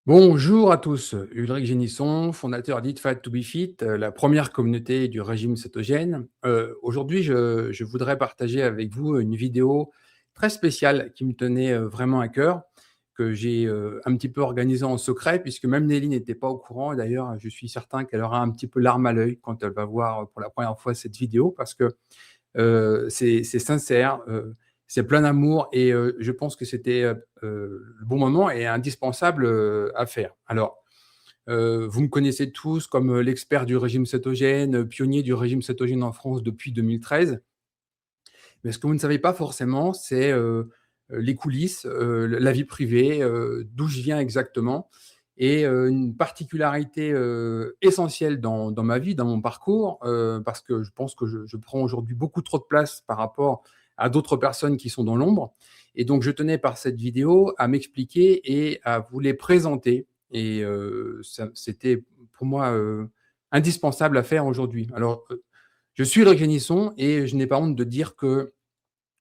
Bonjour à tous, Ulrich Génisson, fondateur d'Eat Fat to Be Fit, la première communauté du régime cétogène. Aujourd'hui, je voudrais partager avec vous une vidéo très spéciale qui me tenait vraiment à cœur, que j'ai un petit peu organisée en secret, puisque même Nelly n'était pas au courant. Et d'ailleurs, je suis certain qu'elle aura un petit peu larme à l'œil quand elle va voir pour la première fois cette vidéo, parce que c'est sincère, c'est plein d'amour et je pense que c'était, le bon moment et indispensable, à faire. Alors, vous me connaissez tous comme, l'expert du régime cétogène, pionnier du régime cétogène en France depuis 2013. Mais ce que vous ne savez pas forcément, c'est, les coulisses, la vie privée, d'où je viens exactement et une particularité, essentielle dans ma vie, dans mon parcours, parce que je pense que je prends aujourd'hui beaucoup trop de place par rapport à d'autres personnes qui sont dans l'ombre et donc je tenais par cette vidéo à m'expliquer et à vous les présenter et ça c'était pour moi, indispensable à faire aujourd'hui. Alors, je suis Ulrich Génisson et je n'ai pas honte de dire que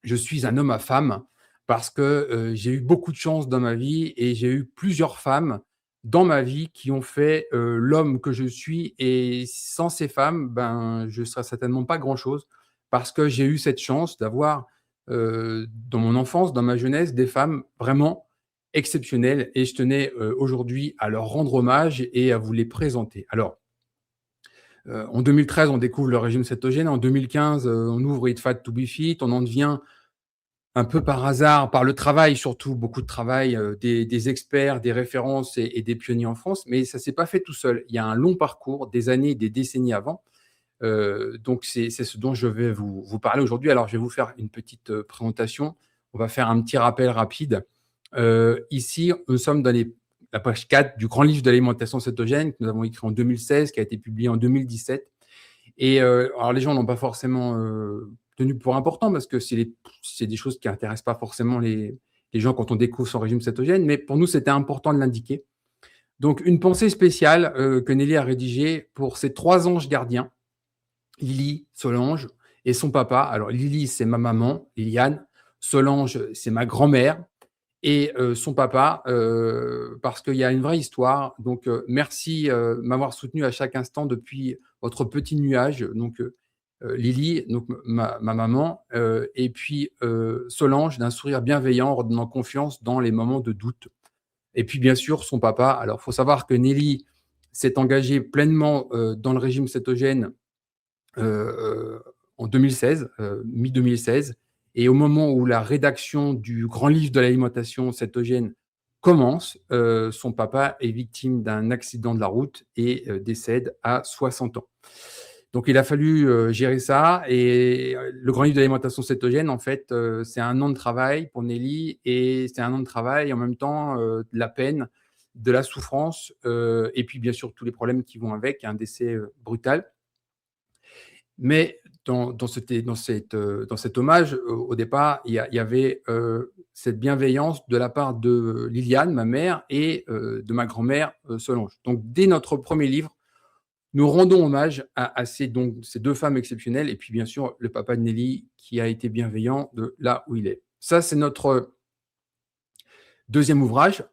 je suis un homme à femmes parce que, j'ai eu beaucoup de chance dans ma vie et j'ai eu plusieurs femmes dans ma vie qui ont fait, l'homme que je suis et sans ces femmes, ben, je serais certainement pas grand-chose parce que j'ai eu cette chance d'avoir, dans mon enfance, dans ma jeunesse, des femmes vraiment exceptionnelles et je tenais, aujourd'hui à leur rendre hommage et à vous les présenter. Alors, en 2013, on découvre le régime cétogène. En 2015, on ouvre Eat Fat to Be Fit. On en devient un peu par hasard, par le travail surtout, beaucoup de travail, des experts, des références et des pionniers en France, mais ça s'est pas fait tout seul. Il y a un long parcours, des années, des décennies avant, donc c'est ce dont je vais vous parler aujourd'hui. Alors je vais vous faire une petite, présentation. On va faire un petit rappel rapide. Ici, nous sommes dans la page 4 du grand livre de l'alimentation cétogène que nous avons écrit en 2016, qui a été publié en 2017 et alors les gens n'ont pas forcément, tenu pour important parce que c'est des choses qui intéressent pas forcément les gens quand on découvre son régime cétogène, mais pour nous, c'était important de l'indiquer. Donc une pensée spéciale, que Nelly a rédigée pour ses 3 anges gardiens, Lily, Solange et son papa. Alors Lily, c'est ma maman, Liliane. Solange, c'est ma grand-mère et son papa, parce qu'il y a une vraie histoire. Donc merci, m'avoir soutenu à chaque instant depuis votre petit nuage. Donc Lily, donc ma maman, et puis Solange d'un sourire bienveillant, redonnant confiance dans les moments de doute. Et puis bien sûr son papa. Alors il faut savoir que Nelly s'est engagée pleinement, dans le régime cétogène heu en 2016, mi-2016 et au moment où la rédaction du grand livre de l'alimentation cétogène commence, son papa est victime d'un accident de la route et décède à 60 ans. Donc il a fallu, gérer ça et le grand livre de l'alimentation cétogène, en fait, c'est un an de travail pour Nelly et c'est un an de travail en même temps, de la peine, de la souffrance, et puis bien sûr tous les problèmes qui vont avec, un décès, brutal. Mais dans cet hommage, au départ, il y avait, cette bienveillance de la part de Liliane, ma mère et de ma grand-mère, Solange. Donc dès notre premier livre, nous rendons hommage à ces 2 femmes exceptionnelles et puis bien sûr le papa de Nelly qui a été bienveillant de là où il est. Ça, c'est notre deuxième ouvrage,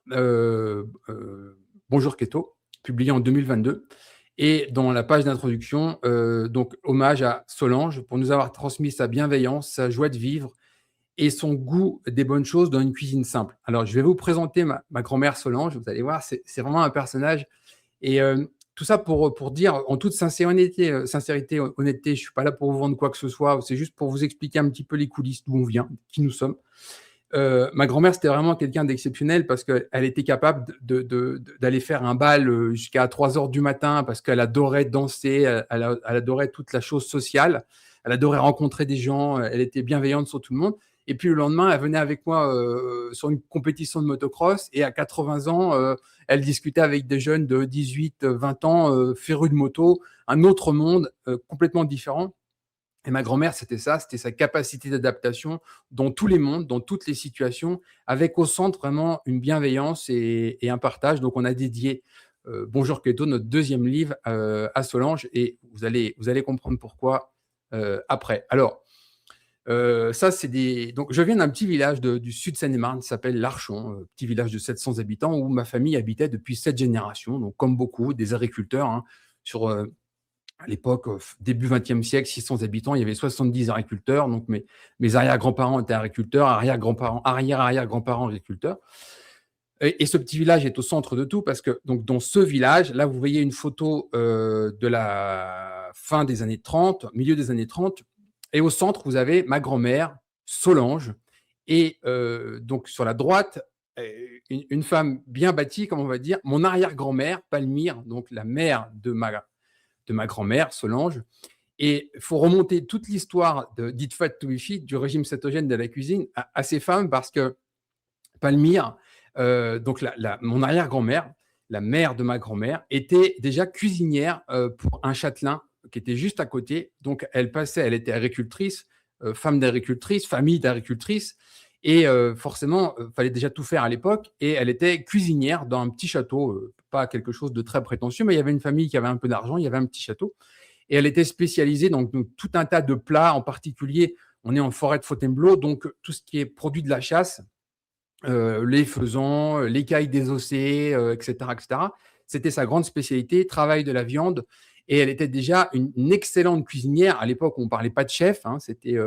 Bonjour Keto, publié en 2022 et dans la page d'introduction, donc hommage à Solange pour nous avoir transmis sa bienveillance, sa joie de vivre et son goût des bonnes choses dans une cuisine simple. Alors je vais vous présenter ma grand-mère Solange, vous allez voir, c'est vraiment un personnage et tout ça pour dire en toute sincérité, honnêteté, je suis pas là pour vous vendre quoi que ce soit, c'est juste pour vous expliquer un petit peu les coulisses, d'où on vient, qui nous sommes. Ma grand-mère, c'était vraiment quelqu'un d'exceptionnel parce qu'elle était capable d'aller faire un bal jusqu'à 3 heures du matin parce qu'elle adorait danser, elle adorait toute la chose sociale, elle adorait rencontrer des gens, elle était bienveillante sur tout le monde. Et puis le lendemain, elle venait avec moi sur une compétition de motocross et à 80 ans, elle discutait avec des jeunes de 18, 20 ans, férus de moto, un autre monde complètement différent. Et ma grand-mère, c'était ça, c'était sa capacité d'adaptation dans tous les mondes, dans toutes les situations, avec au centre vraiment une bienveillance et un partage. Donc on a dédié, Bonjour Keto, notre deuxième livre, à Solange et vous allez comprendre pourquoi, après. Alors, Ça, c'est des donc je viens d'un petit village du sud Seine-et-Marne qui s'appelle L'Archon, petit village de 700 habitants où ma famille habitait depuis 7 générations, donc comme beaucoup, des agriculteurs, hein. Sur, à l'époque, début 20e siècle, 600 habitants, il y avait 70 agriculteurs, donc mes arrière-grands-parents étaient agriculteurs, arrière-grands-parents, arrière-arrière-grands-parents agriculteurs. Et ce petit village est au centre de tout parce que donc dans ce village, là, vous voyez une photo, de la fin des années 30, milieu des années 30, et au centre, vous avez ma grand-mère, Solange, et donc sur la droite, une femme bien bâtie, comme on va dire, mon arrière-grand-mère, Palmyre, donc la mère de ma grand-mère, Solange. Et il faut remonter toute l'histoire d'Eat Fat to Be Fit, du régime cétogène de la cuisine, à ces femmes parce que Palmyre, donc mon arrière-grand-mère, la mère de ma grand-mère, était déjà cuisinière pour un châtelain qui était juste à côté. Donc, elle était agricultrice, femme d'agricultrice, famille d'agricultrice. Et forcément, il fallait déjà tout faire à l'époque. Et elle était cuisinière dans un petit château, pas quelque chose de très prétentieux, mais il y avait une famille qui avait un peu d'argent, il y avait un petit château. Et elle était spécialisée dans donc, tout un tas de plats, en particulier, on est en forêt de Fontainebleau, donc tout ce qui est produit de la chasse, les faisans, l'écaille désossée, et cetera, et cetera. C'était sa grande spécialité, travail de la viande, et elle était déjà une excellente cuisinière. À l'époque, on ne parlait pas de chef, hein, c'était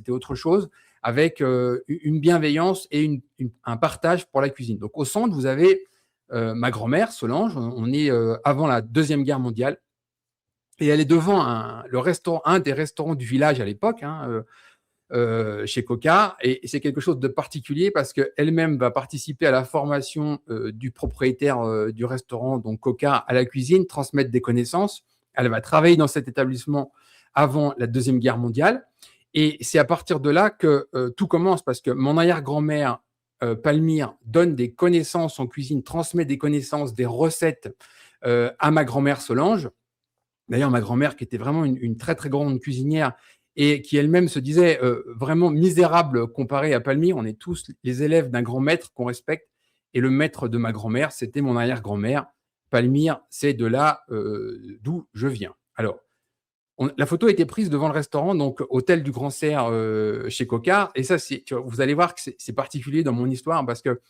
autre chose, avec une bienveillance et un partage pour la cuisine. Donc au centre, vous avez ma grand-mère, Solange, on est avant la Deuxième Guerre mondiale, et elle est devant un des restaurants du village à l'époque, hein, chez Coca. Et c'est quelque chose de particulier parce qu'elle-même va participer à la formation du propriétaire du restaurant, donc Coca, à la cuisine, transmettre des connaissances. Elle va travailler dans cet établissement avant la Deuxième Guerre mondiale. Et c'est à partir de là que tout commence parce que mon arrière-grand-mère, Palmyre, donne des connaissances en cuisine, transmet des connaissances, des recettes à ma grand-mère Solange. D'ailleurs, ma grand-mère, qui était vraiment une très, très grande cuisinière et qui elle-même se disait vraiment misérable comparée à Palmyre. On est tous les élèves d'un grand maître qu'on respecte. Et le maître de ma grand-mère, c'était mon arrière-grand-mère. Palmyre, c'est de là d'où je viens. Alors, la photo a été prise devant le restaurant, donc hôtel du Grand Cerf chez Coca. Et ça, vous allez voir que c'est particulier dans mon histoire parce que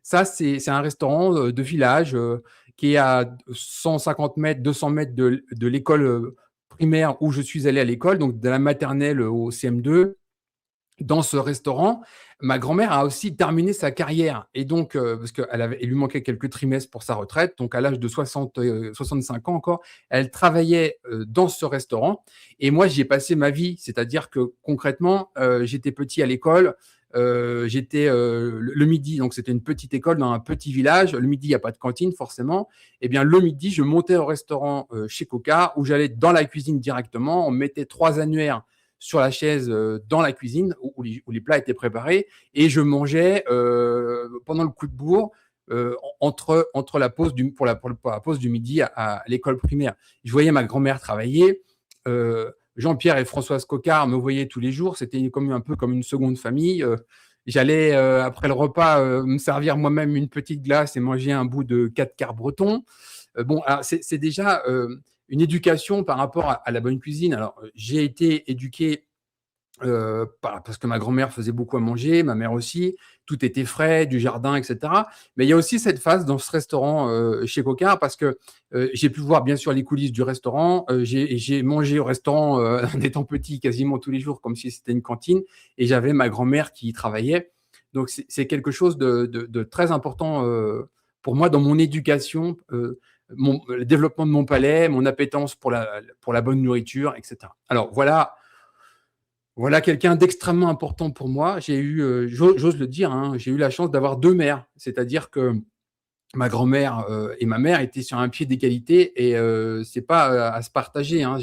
ça, c'est un restaurant de village qui est à 150 mètres, 200 mètres de l'école primaire où je suis allé à l'école, donc de la maternelle au CM2. Dans ce restaurant, ma grand-mère a aussi terminé sa carrière. Et donc, parce il lui manquait quelques trimestres pour sa retraite, donc à l'âge de 65 ans encore, elle travaillait dans ce restaurant. Et moi, j'y ai passé ma vie. C'est-à-dire que concrètement, j'étais petit à l'école. J'étais le midi, donc c'était une petite école dans un petit village. Le midi, il n'y a pas de cantine forcément. Et bien le midi, je montais au restaurant chez Coca où j'allais dans la cuisine directement. On mettait 3 annuaires sur la chaise dans la cuisine où les plats étaient préparés et je mangeais pendant le coup de bourre entre la pause pour la pause du midi à l'école primaire. Je voyais ma grand-mère travailler. Jean-Pierre et Françoise Coquart me voyaient tous les jours. C'était un peu comme une seconde famille. J'allais, après le repas, me servir moi-même une petite glace et manger un bout de 4 quarts breton. Bon, alors c'est déjà une éducation par rapport à la bonne cuisine. Alors, j'ai été éduqué parce que ma grand-mère faisait beaucoup à manger, ma mère aussi. Tout était frais, du jardin, etc. Mais il y a aussi cette phase dans ce restaurant chez Coquart parce que j'ai pu voir bien sûr les coulisses du restaurant. J'ai mangé au restaurant en étant petit quasiment tous les jours comme si c'était une cantine et j'avais ma grand-mère qui y travaillait. Donc c'est quelque chose de très important pour moi dans mon éducation, le développement de mon palais, mon appétence pour la bonne nourriture, etc. Alors voilà quelqu'un d'extrêmement important pour moi. J'ai eu, j'ose le dire, hein, j'ai eu la chance d'avoir 2 mères. C'est-à-dire que ma grand-mère et ma mère étaient sur un pied d'égalité et c'est pas à se partager, hein.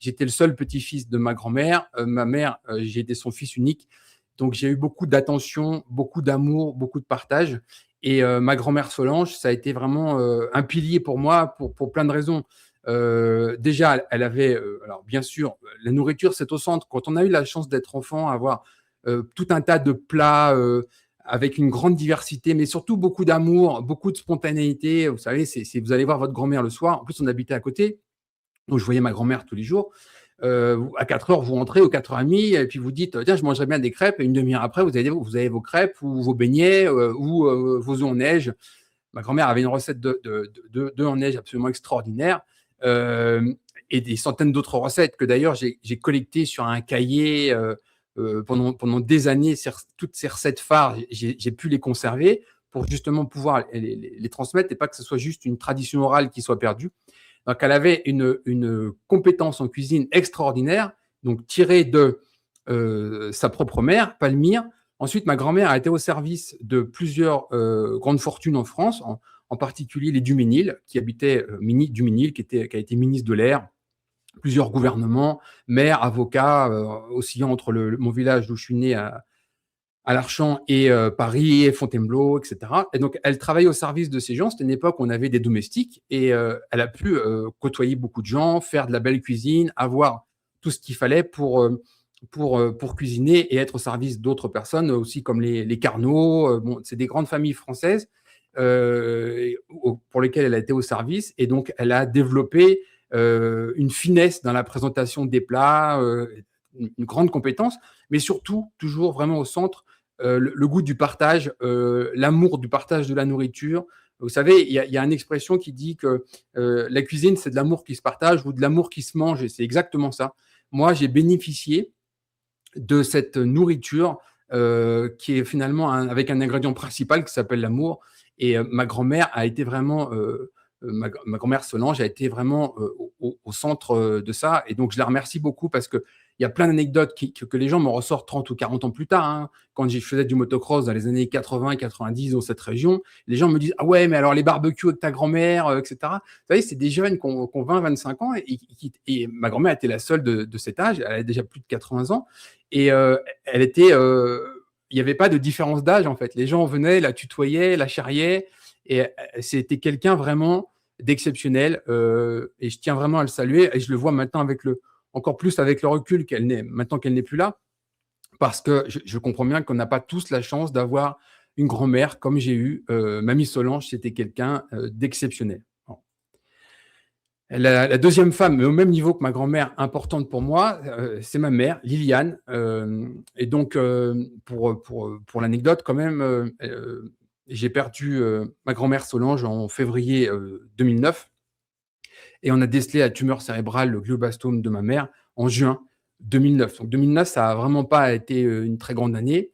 J'étais le seul petit-fils de ma grand-mère. Ma mère, j'ai été son fils unique. Donc j'ai eu beaucoup d'attention, beaucoup d'amour, beaucoup de partage. Et ma grand-mère Solange, ça a été vraiment un pilier pour moi pour plein de raisons. Déjà, elle avait, alors bien sûr, la nourriture, c'est au centre. Quand on a eu la chance d'être enfant, avoir tout un tas de plats avec une grande diversité, mais surtout beaucoup d'amour, beaucoup de spontanéité. Vous savez, vous allez voir votre grand-mère le soir. En plus, on habitait à côté, donc je voyais ma grand-mère tous les jours. À 4 heures, vous rentrez, ou 4h30, et puis vous dites, tiens, je mangerais bien des crêpes, et une demi-heure après, vous avez vos crêpes, ou vos beignets, ou vos œufs en neige. Ma grand-mère avait une recette d'œufs en neige absolument extraordinaire, et des centaines d'autres recettes que d'ailleurs j'ai collectées sur un cahier pendant des années. Toutes ces recettes phares, j'ai pu les conserver pour justement pouvoir les transmettre, et pas que ce soit juste une tradition orale qui soit perdue. Donc, elle avait une compétence en cuisine extraordinaire, donc tirée de sa propre mère, Palmyre. Ensuite, ma grand-mère a été au service de plusieurs grandes fortunes en France, en particulier les Duménil, qui habitaient Duménil, qui a été ministre de l'Air, plusieurs gouvernements, maire, avocat, oscillant entre mon village d'où je suis né à Larchant et Paris, et Fontainebleau, etc. Et donc, elle travaillait au service de ces gens. C'était une époque où on avait des domestiques, et elle a pu côtoyer beaucoup de gens, faire de la belle cuisine, avoir tout ce qu'il fallait pour cuisiner et être au service d'autres personnes, aussi comme les Carnot. Bon, c'est des grandes familles françaises pour lesquelles elle a été au service. Et donc, elle a développé une finesse dans la présentation des plats, une grande compétence, mais surtout, toujours vraiment au centre, le goût du partage, l'amour du partage de la nourriture. Vous savez, il y a une expression qui dit que la cuisine, c'est de l'amour qui se partage ou de l'amour qui se mange, et c'est exactement ça. Moi, j'ai bénéficié de cette nourriture qui est finalement avec un ingrédient principal qui s'appelle l'amour. Et ma grand-mère a été vraiment, ma grand-mère Solange a été vraiment au centre de ça. Et donc, je la remercie beaucoup, parce que il y a plein d'anecdotes que les gens me ressortent 30 ou 40 ans plus tard, hein. Quand je faisais du motocross dans les années 80 et 90 dans cette région, les gens me disent, ah ouais, mais alors les barbecues avec ta grand-mère, etc. Vous savez, c'est des jeunes qui ont 20, 25 ans, et ma grand-mère était la seule de cet âge. Elle a déjà plus de 80 ans, et elle était, il n'y avait pas de différence d'âge, en fait. Les gens venaient, la tutoyaient, la charriaient, et c'était quelqu'un vraiment d'exceptionnel, et je tiens vraiment à le saluer. Et je le vois maintenant encore plus avec le recul maintenant qu'elle n'est plus là, parce que je comprends bien qu'on n'a pas tous la chance d'avoir une grand-mère comme j'ai eu. Mamie Solange, c'était quelqu'un d'exceptionnel. Bon. La deuxième femme, mais au même niveau que ma grand-mère, importante pour moi, c'est ma mère, Liliane. Et donc, pour l'anecdote, quand même, j'ai perdu ma grand-mère Solange en février 2009, et on a décelé la tumeur cérébrale, le glioblastome de ma mère, en juin 2009. Donc 2009, ça n'a vraiment pas été une très grande année.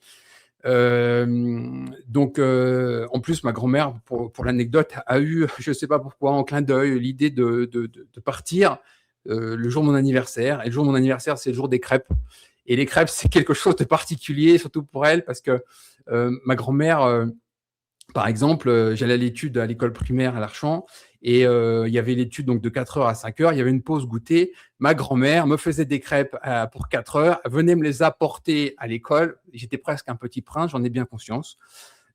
Donc, en plus, ma grand-mère, pour l'anecdote, a eu, je ne sais pas pourquoi, en clin d'œil, l'idée de partir le jour de mon anniversaire. Et le jour de mon anniversaire, c'est le jour des crêpes. Et les crêpes, c'est quelque chose de particulier, surtout pour elle, parce que ma grand-mère, par exemple, j'allais à l'étude à l'école primaire à Larchant, et il y avait l'étude donc de 4 heures à 5 heures. Il y avait une pause goûter. Ma grand-mère me faisait des crêpes pour 4 heures, venait me les apporter à l'école. J'étais presque un petit prince, j'en ai bien conscience.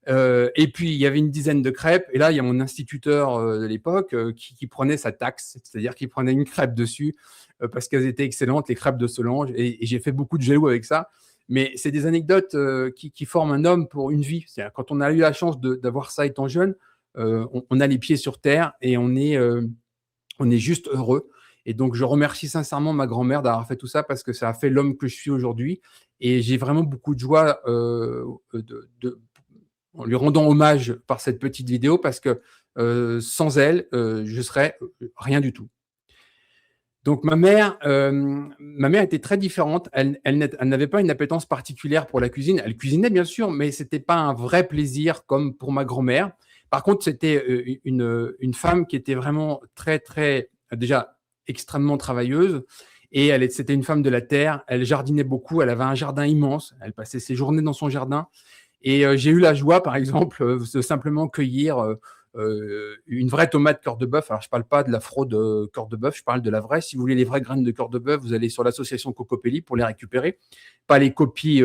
Et puis, il y avait une dizaine de crêpes. Et là, il y a mon instituteur de l'époque qui prenait sa taxe, c'est-à-dire qu'il prenait une crêpe dessus parce qu'elles étaient excellentes, les crêpes de Solange. Et j'ai fait beaucoup de jaloux avec ça. Mais c'est des anecdotes qui forment un homme pour une vie. C'est-à-dire, quand on a eu la chance d'avoir ça étant jeune, on a les pieds sur terre, et on est juste heureux. Et donc, je remercie sincèrement ma grand-mère d'avoir fait tout ça, parce que ça a fait l'homme que je suis aujourd'hui. Et j'ai vraiment beaucoup de joie en lui rendant hommage par cette petite vidéo, parce que sans elle, je serais rien du tout. Donc ma mère était très différente. Elle n'avait pas une appétence particulière pour la cuisine. Elle cuisinait bien sûr, mais c'était pas un vrai plaisir comme pour ma grand-mère. Par contre, c'était une femme qui était vraiment très, très, déjà extrêmement travailleuse, et c'était une femme de la terre. Elle jardinait beaucoup. Elle avait un jardin immense. Elle passait ses journées dans son jardin. Et j'ai eu la joie, par exemple, de simplement cueillir une vraie tomate cœur de bœuf. Alors, je ne parle pas de la fraude cœur de bœuf, je parle de la vraie. Si vous voulez les vraies graines de cœur de bœuf, vous allez sur l'association Cocopelli pour les récupérer, pas les copies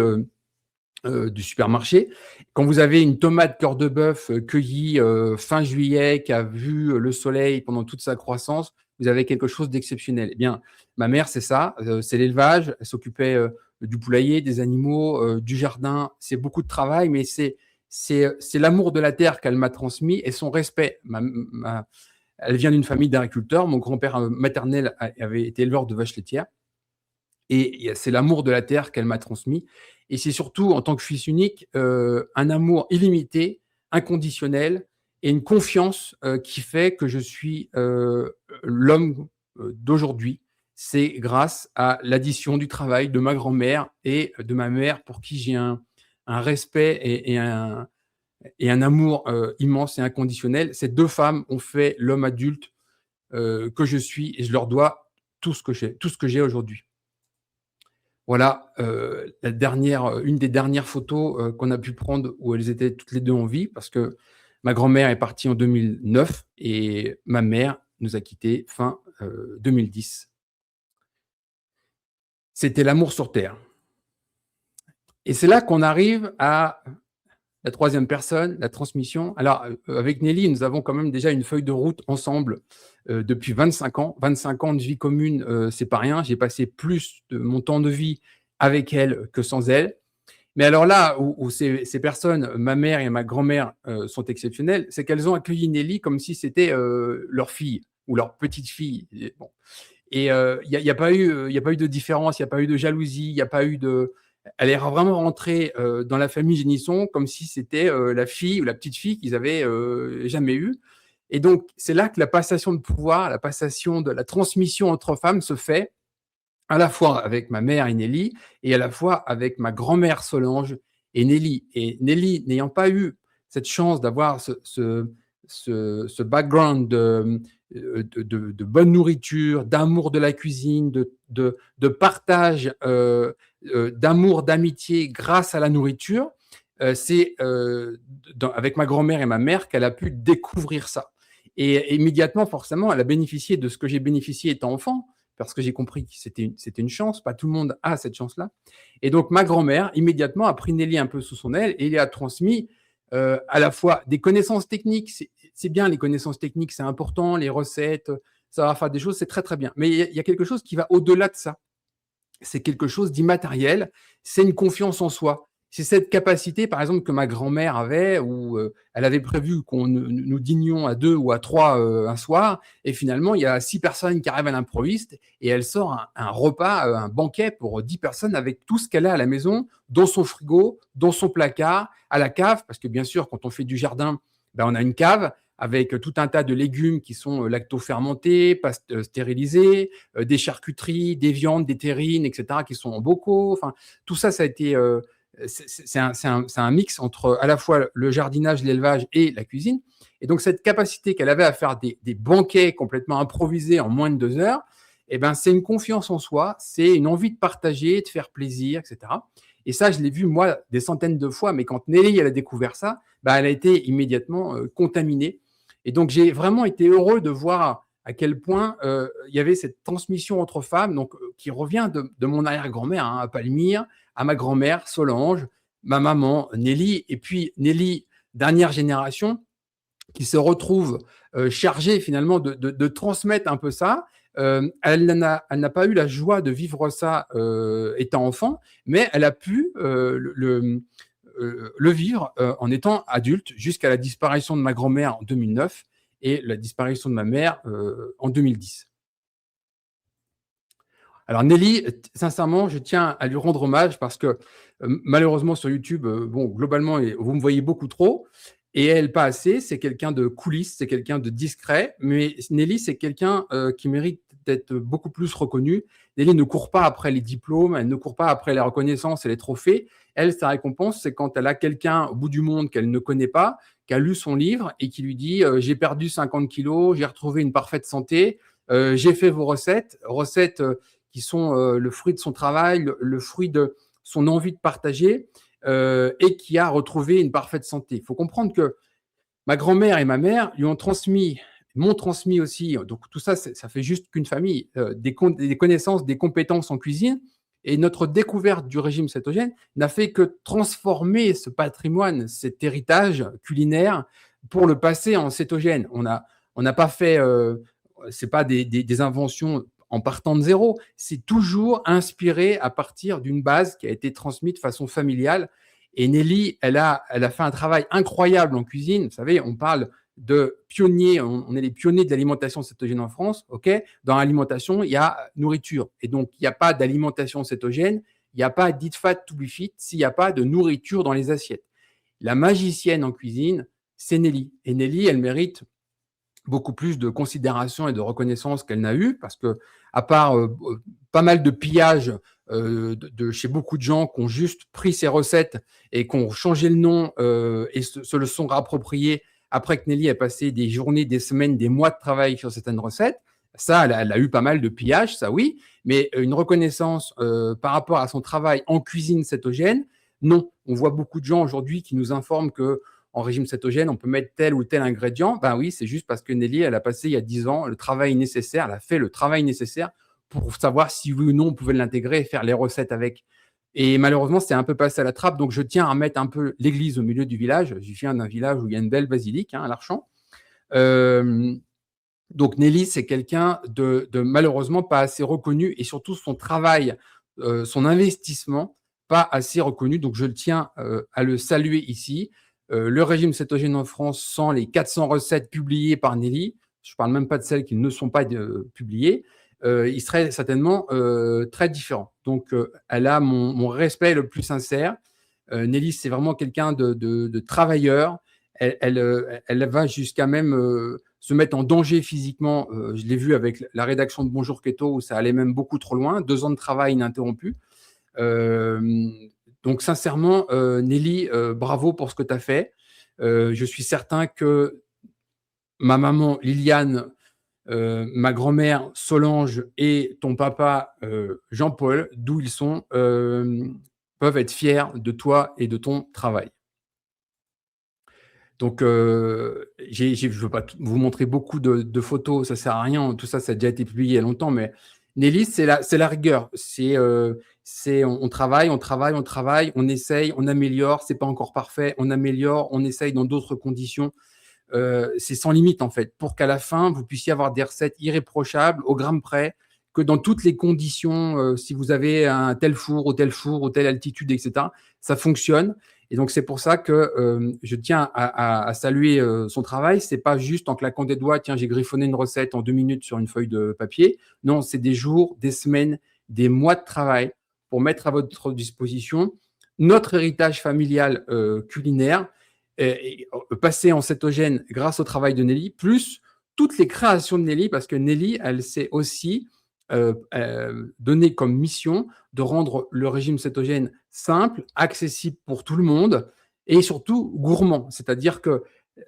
du supermarché. Quand vous avez une tomate cœur de bœuf cueillie fin juillet, qui a vu le soleil pendant toute sa croissance, vous avez quelque chose d'exceptionnel. Eh bien, ma mère, c'est ça, c'est l'élevage. Elle s'occupait du poulailler, des animaux, du jardin. C'est beaucoup de travail, mais c'est l'amour de la terre qu'elle m'a transmis, et son respect. Elle vient d'une famille d'agriculteurs. Mon grand-père maternel avait été éleveur de vaches laitières. Et c'est l'amour de la terre qu'elle m'a transmis. Et c'est surtout, en tant que fils unique, un amour illimité, inconditionnel et une confiance qui fait que je suis l'homme d'aujourd'hui. C'est grâce à l'addition du travail de ma grand-mère et de ma mère, pour qui j'ai un respect et un amour immense et inconditionnel. Ces deux femmes ont fait l'homme adulte que je suis, et je leur dois tout ce que j'ai aujourd'hui. Voilà, une des dernières photos qu'on a pu prendre où elles étaient toutes les 2 en vie, parce que ma grand-mère est partie en 2009 et ma mère nous a quittés fin 2010. C'était l'amour sur terre. Et c'est là qu'on arrive à la troisième personne, la transmission. Alors, avec Nelly, nous avons quand même déjà une feuille de route ensemble depuis 25 ans. 25 ans de vie commune, c'est pas rien. J'ai passé plus de mon temps de vie avec elle que sans elle. Mais alors là où ces personnes, ma mère et ma grand-mère, sont exceptionnelles, c'est qu'elles ont accueilli Nelly comme si c'était leur fille ou leur petite fille. Et bon, et il y a pas eu, il y a pas eu de différence, il y a pas eu de jalousie, il y a pas eu de elle est vraiment rentrée dans la famille Génisson comme si c'était la fille ou la petite fille qu'ils avaient jamais eue. Et donc c'est là que la passation de pouvoir, la passation de la transmission entre femmes se fait, à la fois avec ma mère et Nelly, et à la fois avec ma grand-mère Solange et Nelly. Et Nelly, n'ayant pas eu cette chance d'avoir ce background de bonne nourriture, d'amour de la cuisine, de partage, d'amour, d'amitié grâce à la nourriture, c'est avec ma grand-mère et ma mère qu'elle a pu découvrir ça. Et immédiatement, forcément, elle a bénéficié de ce que j'ai bénéficié étant enfant, parce que j'ai compris que c'était une chance. Pas tout le monde a cette chance-là. Et donc, ma grand-mère, immédiatement, a pris Nelly un peu sous son aile et lui a transmis à la fois des connaissances techniques. C'est bien, les connaissances techniques, c'est important, les recettes, savoir faire des choses, c'est très, très bien. Mais il y a quelque chose qui va au-delà de ça. C'est quelque chose d'immatériel, c'est une confiance en soi. C'est cette capacité, par exemple, que ma grand-mère avait, où elle avait prévu qu'on nous dînions à 2 ou à 3 un soir, et finalement, il y a 6 personnes qui arrivent à l'improviste, et elle sort un repas, un banquet pour 10 personnes avec tout ce qu'elle a à la maison, dans son frigo, dans son placard, à la cave, parce que bien sûr, quand on fait du jardin, ben, on a une cave avec tout un tas de légumes qui sont lacto-fermentés, pas stérilisés, des charcuteries, des viandes, des terrines, etc., qui sont en bocaux. Enfin, tout ça, ça a été c'est un mix entre à la fois le jardinage, l'élevage et la cuisine. Et donc, cette capacité qu'elle avait à faire des banquets complètement improvisés en moins de 2 heures, eh ben, c'est une confiance en soi, c'est une envie de partager, de faire plaisir, etc. Et ça, je l'ai vu, moi, des centaines de fois. Mais quand Nelly, elle a découvert ça, bah, elle a été immédiatement contaminée. Et donc, j'ai vraiment été heureux de voir à quel point il y avait cette transmission entre femmes, donc, qui revient de mon arrière-grand-mère, à Palmyre, à ma grand-mère Solange, ma maman Nelly, et puis Nelly, dernière génération, qui se retrouve chargée finalement de transmettre un peu ça. Elle n'a pas eu la joie de vivre ça étant enfant, mais elle a pu le vivre en étant adulte, jusqu'à la disparition de ma grand-mère en 2009 et la disparition de ma mère en 2010. Alors Nelly, sincèrement, je tiens à lui rendre hommage parce que malheureusement sur YouTube, bon, globalement, vous me voyez beaucoup trop et elle pas assez. C'est quelqu'un de coulisses, c'est quelqu'un de discret, mais Nelly, c'est quelqu'un qui mérite d'être beaucoup plus reconnu. Nelly ne court pas après les diplômes, elle ne court pas après les reconnaissances et les trophées. Elle, sa récompense, c'est quand elle a quelqu'un au bout du monde qu'elle ne connaît pas, qui a lu son livre et qui lui dit j'ai perdu 50 kilos, j'ai retrouvé une parfaite santé, j'ai fait vos recettes, qui sont le fruit de son travail, le fruit de son envie de partager, et qui a retrouvé une parfaite santé. Il faut comprendre que ma grand-mère et ma mère lui ont transmis, m'ont transmis aussi, donc tout ça, ça fait juste qu'une famille, des connaissances, des compétences en cuisine. Et notre découverte du régime cétogène n'a fait que transformer ce patrimoine, cet héritage culinaire, pour le passer en cétogène. On n'a pas fait, c'est pas des inventions en partant de zéro, c'est toujours inspiré à partir d'une base qui a été transmise de façon familiale. Et Nelly, elle a fait un travail incroyable en cuisine. Vous savez, on parle de pionniers, on est les pionniers de l'alimentation cétogène en France, ok? Dans l'alimentation, il y a nourriture. Et donc, il n'y a pas d'alimentation cétogène, il n'y a pas d'eat fat to be fit s'il n'y a pas de nourriture dans les assiettes. La magicienne en cuisine, c'est Nelly. Et Nelly, elle mérite beaucoup plus de considération et de reconnaissance qu'elle n'a eu, parce que, à part pas mal de pillages chez beaucoup de gens qui ont juste pris ces recettes et qui ont changé le nom et se le sont appropriés après que Nelly a passé des journées, des semaines, des mois de travail sur certaines recettes. Ça, elle a eu pas mal de pillages, ça oui, mais une reconnaissance par rapport à son travail en cuisine cétogène, non. On voit beaucoup de gens aujourd'hui qui nous informent que en régime cétogène, on peut mettre tel ou tel ingrédient. Ben oui, c'est juste parce que Nelly, elle a passé il y a 10 ans le travail nécessaire, elle a fait le travail nécessaire pour savoir si oui ou non on pouvait l'intégrer et faire les recettes avec. Et malheureusement, c'est un peu passé à la trappe, donc je tiens à mettre un peu l'église au milieu du village. Je viens d'un village où il y a une belle basilique, hein, à l'Archamp. Donc Nelly, c'est quelqu'un de malheureusement pas assez reconnu, et surtout son travail, son investissement, pas assez reconnu. Donc je tiens à le saluer ici. Le régime cétogène en France, sans les 400 recettes publiées par Nelly, je ne parle même pas de celles qui ne sont pas publiées, il serait certainement très différent. Donc elle a mon respect le plus sincère. Nelly, c'est vraiment quelqu'un de travailleur. Elle va jusqu'à même se mettre en danger physiquement. Je l'ai vu avec la rédaction de Bonjour Keto, où ça allait même beaucoup trop loin. 2 ans de travail ininterrompu. Donc sincèrement, Nelly, bravo pour ce que tu as fait. Je suis certain que ma maman Liliane, ma grand-mère Solange et ton papa Jean-Paul, d'où ils sont, peuvent être fiers de toi et de ton travail. Donc, je ne veux pas vous montrer beaucoup de photos, ça ne sert à rien. Tout ça, ça a déjà été publié il y a longtemps. Mais Nelly, c'est la rigueur. On travaille, on travaille, on travaille, on essaye, on améliore. Ce n'est pas encore parfait, on améliore, on essaye dans d'autres conditions. C'est sans limite, en fait, pour qu'à la fin, vous puissiez avoir des recettes irréprochables, au gramme près, que dans toutes les conditions, si vous avez un tel four ou telle altitude, etc., ça fonctionne. Et donc, c'est pour ça que je tiens à saluer son travail. Ce n'est pas juste en claquant des doigts, tiens, j'ai griffonné une recette en 2 minutes sur une feuille de papier. Non, c'est des jours, des semaines, des mois de travail pour mettre à votre disposition notre héritage familial culinaire, passé en cétogène grâce au travail de Nelly, plus toutes les créations de Nelly, parce que Nelly, elle s'est aussi donné comme mission de rendre le régime cétogène simple, accessible pour tout le monde et surtout gourmand. C'est-à-dire que,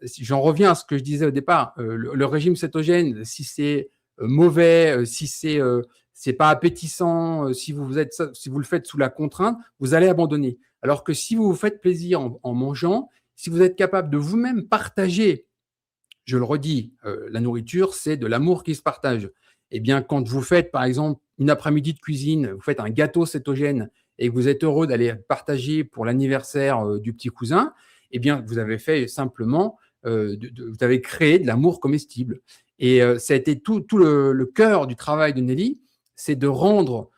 si j'en reviens à ce que je disais au départ, le régime cétogène, si c'est mauvais, si c'est pas appétissant, si vous le faites sous la contrainte, vous allez abandonner. Alors que si vous vous faites plaisir en mangeant, si vous êtes capable de vous-même partager, je le redis, la nourriture, c'est de l'amour qui se partage. Eh bien, quand vous faites, par exemple, une après-midi de cuisine, vous faites un gâteau cétogène et que vous êtes heureux d'aller partager pour l'anniversaire du petit cousin, eh bien, vous avez fait simplement, vous avez créé de l'amour comestible. Et ça a été tout le cœur du travail de Nelly, c'est de rendre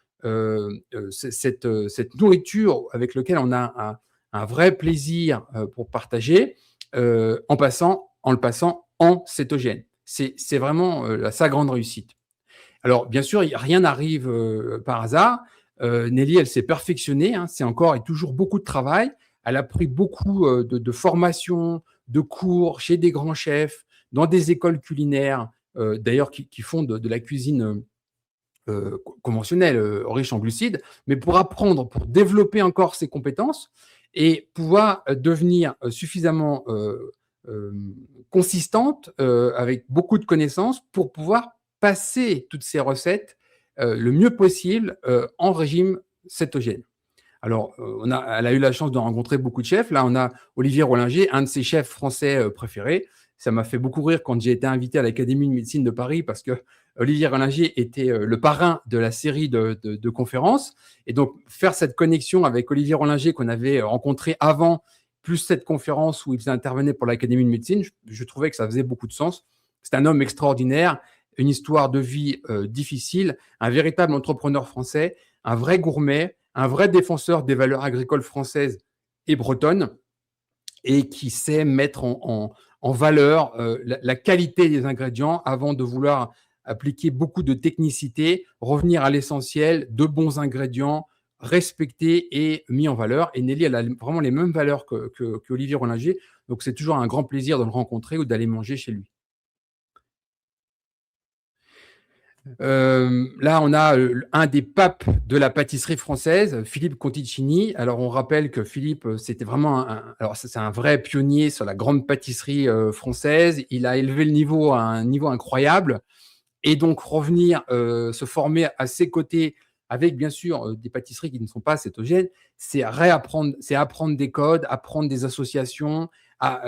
cette nourriture avec laquelle on a un vrai plaisir pour partager, en le passant en cétogène. C'est vraiment sa grande réussite. Alors, bien sûr, rien n'arrive par hasard. Nelly, elle s'est perfectionnée. Hein, c'est encore et toujours beaucoup de travail. Elle a pris beaucoup de formations, de cours chez des grands chefs, dans des écoles culinaires, d'ailleurs qui font de la cuisine conventionnelle, riche en glucides, mais pour apprendre, pour développer encore ses compétences et pouvoir devenir suffisamment consistante, avec beaucoup de connaissances pour pouvoir passer toutes ces recettes le mieux possible en régime cétogène. Alors, elle a eu la chance de rencontrer beaucoup de chefs. Là, on a Olivier Rollinger, un de ses chefs français préférés. Ça m'a fait beaucoup rire quand j'ai été invité à l'Académie de médecine de Paris, parce que Olivier Rollinger était le parrain de la série de conférences. Et donc, faire cette connexion avec Olivier Rollinger qu'on avait rencontré avant, plus cette conférence où il intervenait pour l'Académie de médecine, je trouvais que ça faisait beaucoup de sens. C'est un homme extraordinaire, une histoire de vie difficile, un véritable entrepreneur français, un vrai gourmet, un vrai défenseur des valeurs agricoles françaises et bretonnes, et qui sait mettre en en valeur la qualité des ingrédients avant de vouloir appliquer beaucoup de technicité, revenir à l'essentiel, de bons ingrédients, respectés et mis en valeur. Et Nelly, elle a vraiment les mêmes valeurs que Olivier Rollinger. Donc, c'est toujours un grand plaisir de le rencontrer ou d'aller manger chez lui. Là, on a un des papes de la pâtisserie française, Philippe Conticini. Alors, on rappelle que Philippe, c'était vraiment alors c'est un vrai pionnier sur la grande pâtisserie française. Il a élevé le niveau à un niveau incroyable. Et donc, revenir se former à ses côtés avec, bien sûr, des pâtisseries qui ne sont pas cétogènes, c'est réapprendre, c'est apprendre des codes, apprendre des associations, à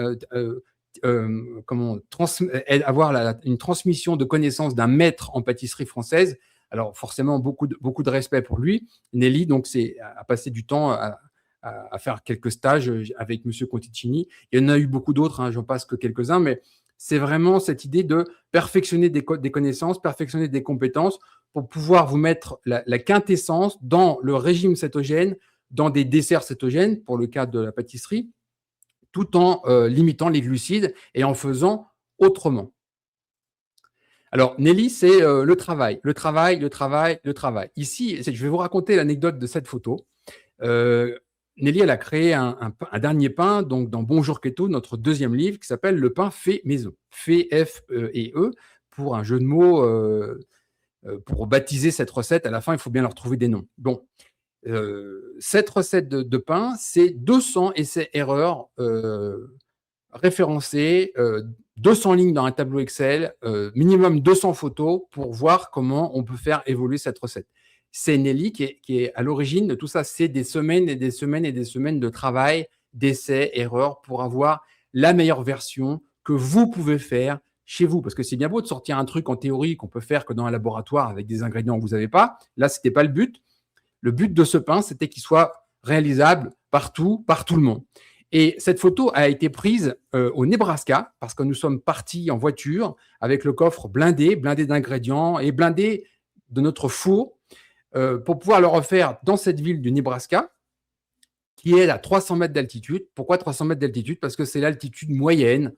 comment avoir une transmission de connaissances d'un maître en pâtisserie française. Alors, forcément, beaucoup de respect pour lui. Nelly, donc, c'est à passer du temps à faire quelques stages avec Monsieur Conticini. Il y en a eu beaucoup d'autres, hein, j'en passe que quelques-uns, mais c'est vraiment cette idée de perfectionner des connaissances, perfectionner des compétences pour pouvoir vous mettre la quintessence dans le régime cétogène, dans des desserts cétogènes, pour le cas de la pâtisserie, tout en limitant les glucides et en faisant autrement. Alors, Nelly, c'est le travail, le travail, le travail, le travail. Ici, je vais vous raconter l'anecdote de cette photo. Nelly, elle a créé un dernier pain donc dans Bonjour Keto, notre deuxième livre, qui s'appelle Le pain fait maison. Fait, F-E, pour un jeu de mots, pour baptiser cette recette. À la fin, il faut bien leur trouver des noms. Bon, cette recette de pain, c'est 200 essais-erreurs référencés, 200 lignes dans un tableau Excel, minimum 200 photos pour voir comment on peut faire évoluer cette recette. C'est Nelly qui est à l'origine de tout ça. C'est des semaines et des semaines et des semaines de travail, d'essais, erreurs pour avoir la meilleure version que vous pouvez faire chez vous. Parce que c'est bien beau de sortir un truc en théorie qu'on peut faire que dans un laboratoire avec des ingrédients que vous n'avez pas. Là, ce n'était pas le but. Le but de ce pain, c'était qu'il soit réalisable partout, par tout le monde. Et cette photo a été prise au Nebraska parce que nous sommes partis en voiture avec le coffre blindé d'ingrédients et blindé de notre four pour pouvoir le refaire dans cette ville du Nebraska qui est à 300 mètres d'altitude. Pourquoi 300 mètres d'altitude? Parce que c'est l'altitude moyenne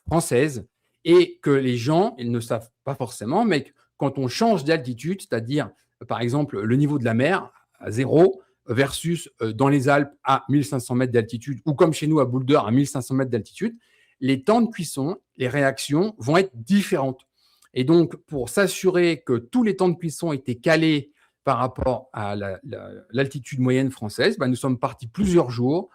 française et que les gens, ils ne savent pas forcément, mais quand on change d'altitude, c'est-à-dire par exemple le niveau de la mer à 0 versus dans les Alpes à 1500 mètres d'altitude ou comme chez nous à Boulder à 1500 mètres d'altitude, les temps de cuisson, les réactions vont être différentes. Et donc, pour s'assurer que tous les temps de cuisson étaient calés par rapport à l'altitude moyenne française, nous sommes partis plusieurs jours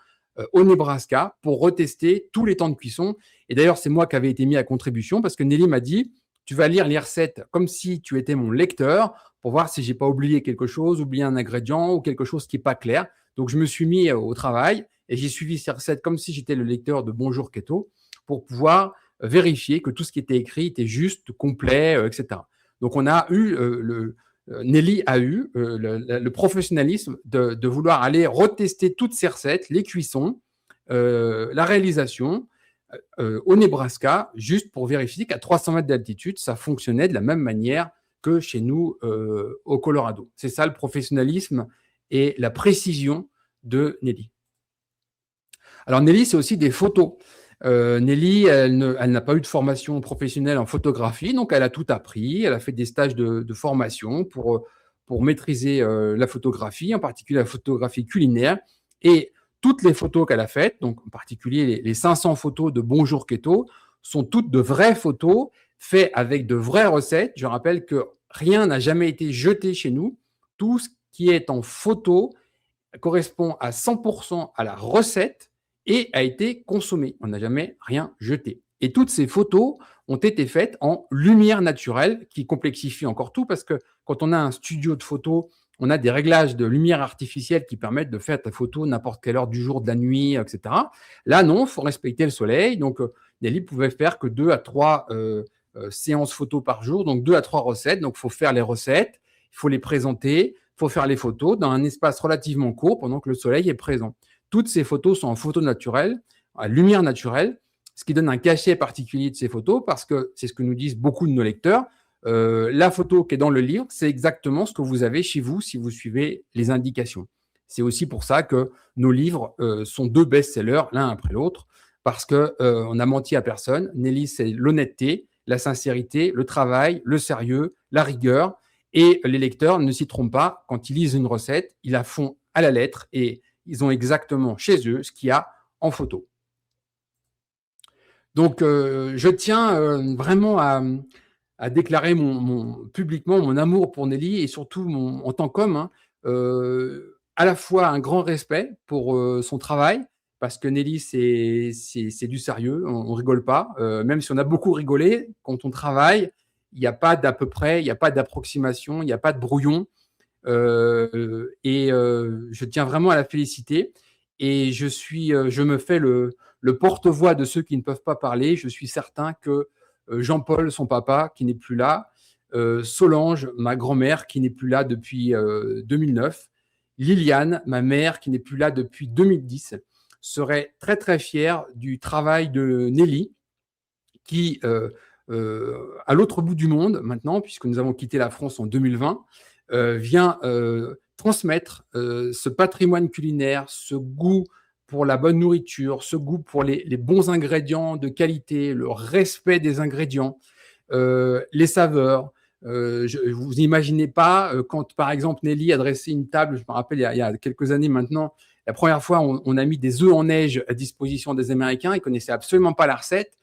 au Nebraska pour retester tous les temps de cuisson. Et d'ailleurs, c'est moi qui avais été mis à contribution parce que Nelly m'a dit, tu vas lire les recettes comme si tu étais mon lecteur pour voir si j'ai pas oublié quelque chose, oublié un ingrédient ou quelque chose qui n'est pas clair. Donc, je me suis mis au travail et j'ai suivi ces recettes comme si j'étais le lecteur de Bonjour Keto pour pouvoir vérifier que tout ce qui était écrit était juste, complet, etc. Donc, on a eu Nelly a eu le professionnalisme de vouloir aller retester toutes ces recettes, les cuissons, la réalisation au Nebraska, juste pour vérifier qu'à 300 mètres d'altitude, ça fonctionnait de la même manière que chez nous au Colorado. C'est ça le professionnalisme et la précision de Nelly. Alors Nelly, c'est aussi des photos. Nelly, elle n'a pas eu de formation professionnelle en photographie, donc elle a tout appris. Elle a fait des stages de formation pour maîtriser la photographie, en particulier la photographie culinaire. Et toutes les photos qu'elle a faites, donc en particulier les 500 photos de Bonjour Keto, sont toutes de vraies photos faites avec de vraies recettes. Je rappelle que rien n'a jamais été jeté chez nous. Tout ce qui est en photo correspond à 100% à la recette et a été consommé. On n'a jamais rien jeté. Et toutes ces photos ont été faites en lumière naturelle, qui complexifie encore tout, parce que quand on a un studio de photos, on a des réglages de lumière artificielle qui permettent de faire ta photo n'importe quelle heure du jour, de la nuit, etc. Là, non, il faut respecter le soleil. Donc, Nelly pouvait faire que 2 à 3 séances photos par jour, donc 2 à 3 recettes. Donc, il faut faire les recettes, il faut les présenter, il faut faire les photos dans un espace relativement court pendant que le soleil est présent. Toutes ces photos sont en photo naturelle, à lumière naturelle, ce qui donne un cachet particulier de ces photos parce que c'est ce que nous disent beaucoup de nos lecteurs. La photo qui est dans le livre, c'est exactement ce que vous avez chez vous si vous suivez les indications. C'est aussi pour ça que nos livres sont 2 best-sellers l'un après l'autre. parce que on n'a menti à personne. Nelly, c'est l'honnêteté, la sincérité, le travail, le sérieux, la rigueur. Et les lecteurs ne s'y trompent pas. Quand ils lisent une recette, ils la font à la lettre et ils ont exactement chez eux ce qu'il y a en photo. Donc, je tiens vraiment à déclarer publiquement mon amour pour Nelly et surtout en tant qu'homme, hein, à la fois un grand respect pour son travail, parce que Nelly, c'est du sérieux, on ne rigole pas. Même si on a beaucoup rigolé, quand on travaille, il n'y a pas d'à peu près, il n'y a pas d'approximation, il n'y a pas de brouillon. Je tiens vraiment à la féliciter. Et je me fais le porte-voix de ceux qui ne peuvent pas parler. Je suis certain que Jean-Paul, son papa, qui n'est plus là, Solange, ma grand-mère, qui n'est plus là depuis 2009, Liliane, ma mère, qui n'est plus là depuis 2010, seraient très très fiers du travail de Nelly, qui, à l'autre bout du monde maintenant, puisque nous avons quitté la France en 2020, vient transmettre ce patrimoine culinaire, ce goût pour la bonne nourriture, ce goût pour les bons ingrédients de qualité, le respect des ingrédients, les saveurs. Vous n'imaginez pas, quand par exemple Nelly a dressé une table, je me rappelle il y a quelques années maintenant, la première fois on a mis des œufs en neige à disposition des Américains, ils ne connaissaient absolument pas la recette.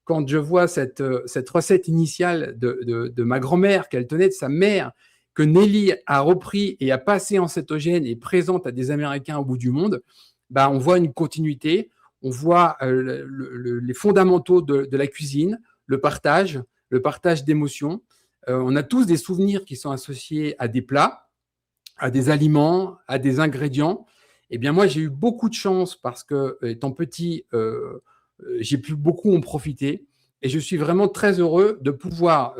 Quand je vois cette recette initiale de ma grand-mère, qu'elle tenait de sa mère, que Nelly a repris et a passé en cétogène et présente à des Américains au bout du monde, bah, on voit une continuité, on voit les fondamentaux de la cuisine, le partage d'émotions. On a tous des souvenirs qui sont associés à des plats, à des aliments, à des ingrédients. Eh bien, moi, j'ai eu beaucoup de chance parce que, étant petit, j'ai pu beaucoup en profiter. Et je suis vraiment très heureux de pouvoir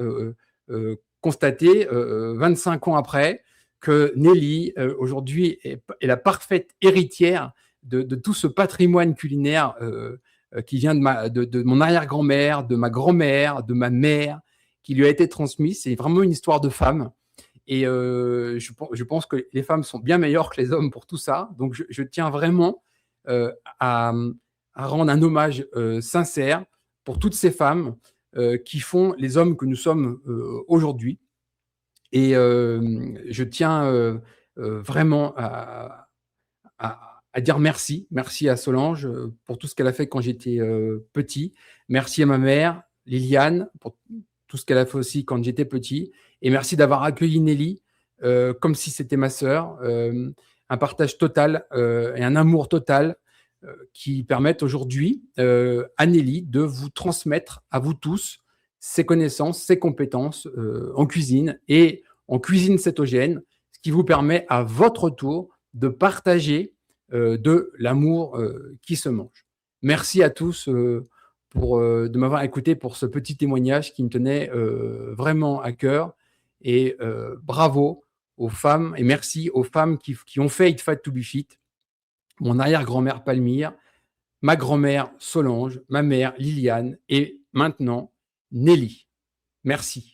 constater, 25 ans après, que Nelly, aujourd'hui, est la parfaite héritière de tout ce patrimoine culinaire qui vient de mon arrière-grand-mère, de ma grand-mère, de ma mère, qui lui a été transmis. C'est vraiment une histoire de femme. Et je pense que les femmes sont bien meilleures que les hommes pour tout ça. Donc, je tiens vraiment à rendre un hommage sincère pour toutes ces femmes qui font les hommes que nous sommes aujourd'hui. Et je tiens vraiment à dire merci. Merci à Solange pour tout ce qu'elle a fait quand j'étais petit. Merci à ma mère, Liliane, pour tout ce qu'elle a fait aussi quand j'étais petit. Et merci d'avoir accueilli Nelly comme si c'était ma sœur. Un partage total et un amour total qui permettent aujourd'hui à Nelly de vous transmettre à vous tous ses connaissances, ses compétences en cuisine et en cuisine cétogène, ce qui vous permet à votre tour de partager de l'amour qui se mange. Merci à tous de m'avoir écouté pour ce petit témoignage qui me tenait vraiment à cœur. Et bravo aux femmes et merci aux femmes qui ont fait Eat Fat to Be Fit. Mon arrière-grand-mère Palmyre, ma grand-mère Solange, ma mère Liliane et maintenant Nelly. Merci.